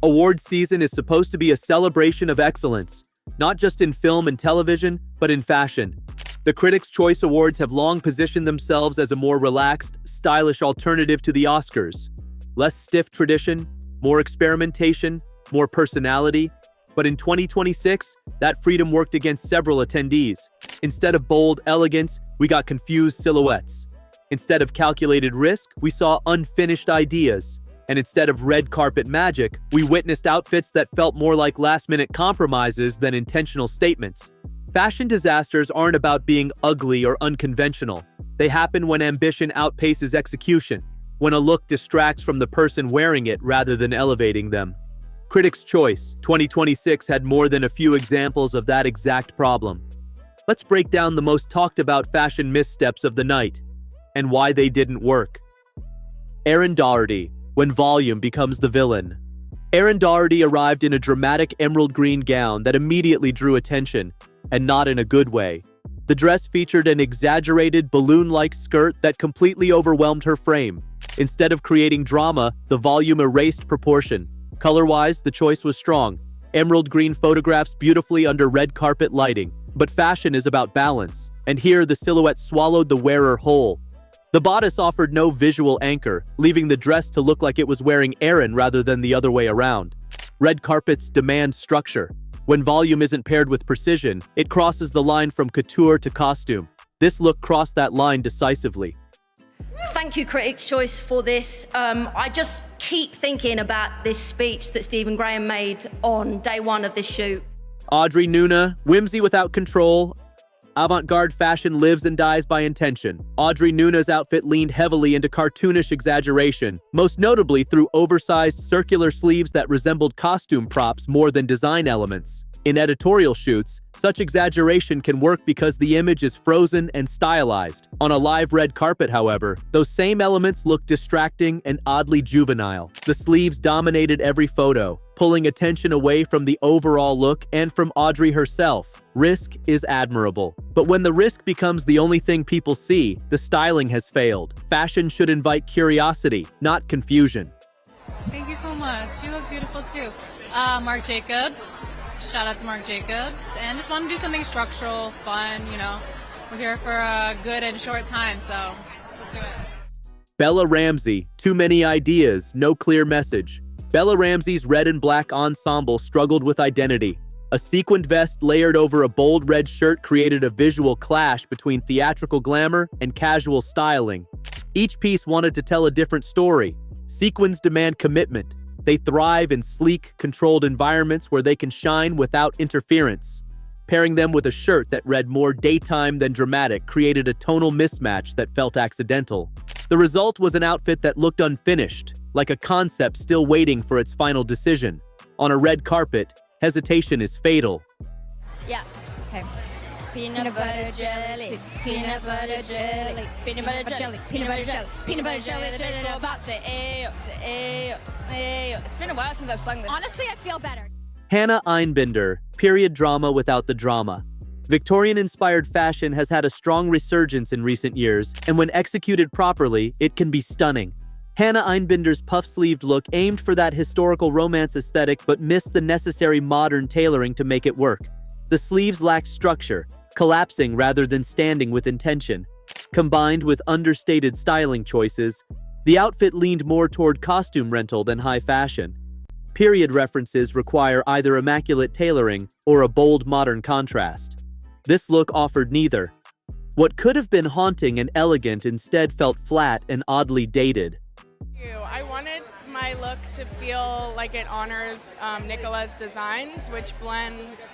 Award season is supposed to be a celebration of excellence, not just in film and television, but in fashion. The Critics' Choice Awards have long positioned themselves as a more relaxed, stylish alternative to the Oscars. Less stiff tradition, more experimentation, more personality. But in 2026, that freedom worked against several attendees. Instead of bold elegance, we got confused silhouettes. Instead of calculated risk, we saw unfinished ideas. And instead of red carpet magic, we witnessed outfits that felt more like last-minute compromises than intentional statements. Fashion disasters aren't about being ugly or unconventional. They happen when ambition outpaces execution, when a look distracts from the person wearing it rather than elevating them. Critics' Choice 2026 had more than a few examples of that exact problem. Let's break down the most talked about fashion missteps of the night and why they didn't work. Erin Doherty, when volume becomes the villain. Erin Doherty arrived in a dramatic emerald green gown that immediately drew attention, and not in a good way. The dress featured an exaggerated balloon-like skirt that completely overwhelmed her frame. Instead of creating drama, the volume erased proportion. Color-wise, the choice was strong. Emerald green photographs beautifully under red carpet lighting. But fashion is about balance, and here the silhouette swallowed the wearer whole. The bodice offered no visual anchor, leaving the dress to look like it was wearing Erin rather than the other way around. Red carpets demand structure. When volume isn't paired with precision, it crosses the line from couture to costume. This look crossed that line decisively. Thank you, Critics' Choice, for this. I just keep thinking about this speech that Stephen Graham made on day one of this shoot. Audrey Nuna, whimsy without control. Avant-garde fashion lives and dies by intention. Audrey Nuna's outfit leaned heavily into cartoonish exaggeration, most notably through oversized circular sleeves that resembled costume props more than design elements. In editorial shoots, such exaggeration can work because the image is frozen and stylized. On a live red carpet, however, those same elements look distracting and oddly juvenile. The sleeves dominated every photo, pulling attention away from the overall look and from Audrey herself. Risk is admirable. But when the risk becomes the only thing people see, the styling has failed. Fashion should invite curiosity, not confusion. Thank you so much. You look beautiful too. Marc Jacobs. Shout out to Marc Jacobs. And just want to do something structural, fun, We're here for a good and short time, so let's do it. Bella Ramsey, too many ideas, no clear message. Bella Ramsey's red and black ensemble struggled with identity. A sequined vest layered over a bold red shirt created a visual clash between theatrical glamour and casual styling. Each piece wanted to tell a different story. Sequins demand commitment. They thrive in sleek, controlled environments where they can shine without interference. Pairing them with a shirt that read more daytime than dramatic created a tonal mismatch that felt accidental. The result was an outfit that looked unfinished, like a concept still waiting for its final decision. On a red carpet, hesitation is fatal. Yeah. Okay. Peanut butter jelly, peanut butter jelly, peanut butter jelly, peanut butter jelly, peanut butter jelly. The baseball bat say ayo, say ayo, ayo. It's been a while since I've sung this. Honestly, I feel better. Hannah Einbinder, period drama without the drama. Victorian-inspired fashion has had a strong resurgence in recent years, and when executed properly, it can be stunning. Hannah Einbinder's puff-sleeved look aimed for that historical romance aesthetic but missed the necessary modern tailoring to make it work. The sleeves lacked structure, collapsing rather than standing with intention. Combined with understated styling choices, the outfit leaned more toward costume rental than high fashion. Period references require either immaculate tailoring or a bold modern contrast. This look offered neither. What could have been haunting and elegant instead felt flat and oddly dated. I wanted my look to feel like it honors Nicola's designs, which blend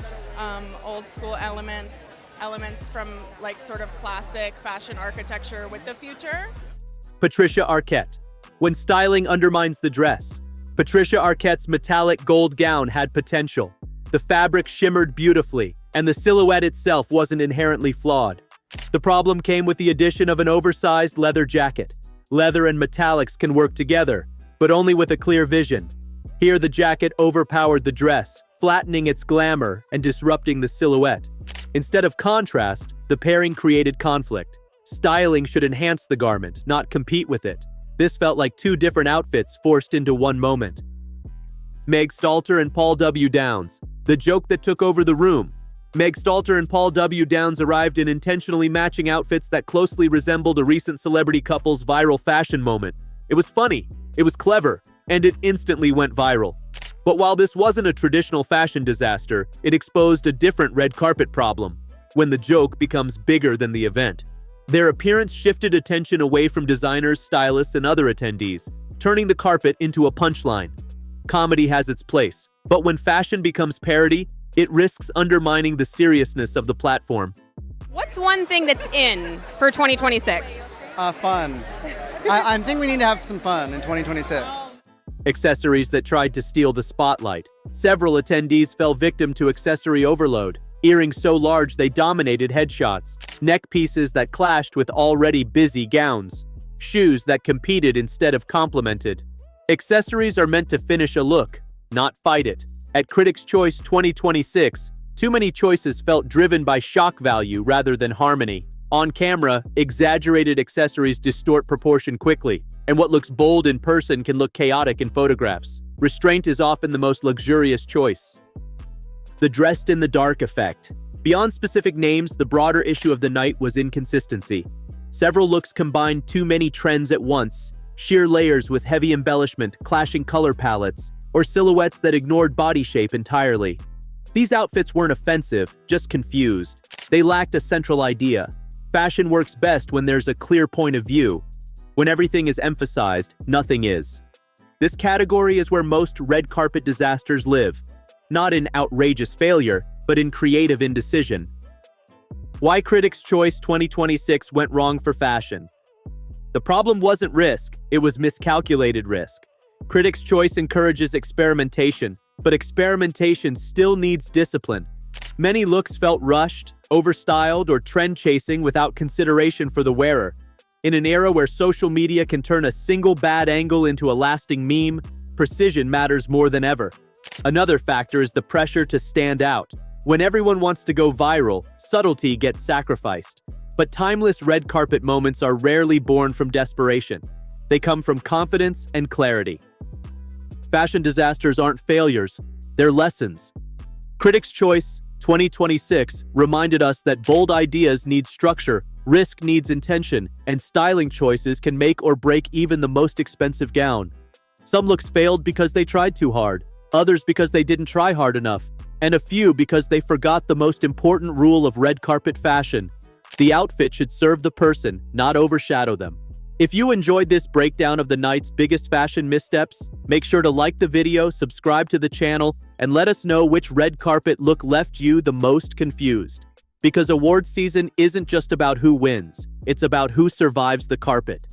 old school elements from like sort of classic fashion architecture with the future. Patricia Arquette. When styling undermines the dress, Patricia Arquette's metallic gold gown had potential. The fabric shimmered beautifully, and the silhouette itself wasn't inherently flawed. The problem came with the addition of an oversized leather jacket. Leather and metallics can work together, but only with a clear vision. Here the jacket overpowered the dress, flattening its glamour and disrupting the silhouette. Instead of contrast, the pairing created conflict. Styling should enhance the garment, not compete with it. This felt like two different outfits forced into one moment. Meg Stalter and Paul W. Downs, the joke that took over the room. Meg Stalter and Paul W. Downs arrived in intentionally matching outfits that closely resembled a recent celebrity couple's viral fashion moment. It was funny, it was clever, and it instantly went viral. But while this wasn't a traditional fashion disaster, it exposed a different red carpet problem, when the joke becomes bigger than the event. Their appearance shifted attention away from designers, stylists, and other attendees, turning the carpet into a punchline. Comedy has its place, but when fashion becomes parody, it risks undermining the seriousness of the platform. What's one thing that's in for 2026? Fun. I think we need to have some fun in 2026. Accessories that tried to steal the spotlight. Several attendees fell victim to accessory overload. Earrings so large they dominated headshots. Neck pieces that clashed with already busy gowns. Shoes that competed instead of complemented. Accessories are meant to finish a look, not fight it. At Critics' Choice 2026, too many choices felt driven by shock value rather than harmony. On camera, exaggerated accessories distort proportion quickly, and what looks bold in person can look chaotic in photographs. Restraint is often the most luxurious choice. The dressed in the dark effect. Beyond specific names, the broader issue of the night was inconsistency. Several looks combined too many trends at once, sheer layers with heavy embellishment, clashing color palettes, or silhouettes that ignored body shape entirely. These outfits weren't offensive, just confused. They lacked a central idea. Fashion works best when there's a clear point of view. When everything is emphasized, nothing is. This category is where most red carpet disasters live, not in outrageous failure, but in creative indecision. Why Critics' Choice 2026 went wrong for fashion. The problem wasn't risk, it was miscalculated risk. Critics' Choice encourages experimentation, but experimentation still needs discipline. Many looks felt rushed, overstyled, or trend-chasing without consideration for the wearer. In an era where social media can turn a single bad angle into a lasting meme, precision matters more than ever. Another factor is the pressure to stand out. When everyone wants to go viral, subtlety gets sacrificed. But timeless red carpet moments are rarely born from desperation. They come from confidence and clarity. Fashion disasters aren't failures, they're lessons. Critics' Choice 2026 reminded us that bold ideas need structure, risk needs intention, and styling choices can make or break even the most expensive gown. Some looks failed because they tried too hard, others because they didn't try hard enough, and a few because they forgot the most important rule of red carpet fashion. The outfit should serve the person, not overshadow them. If you enjoyed this breakdown of the night's biggest fashion missteps, make sure to like the video, subscribe to the channel, and let us know which red carpet look left you the most confused. Because award season isn't just about who wins, it's about who survives the carpet.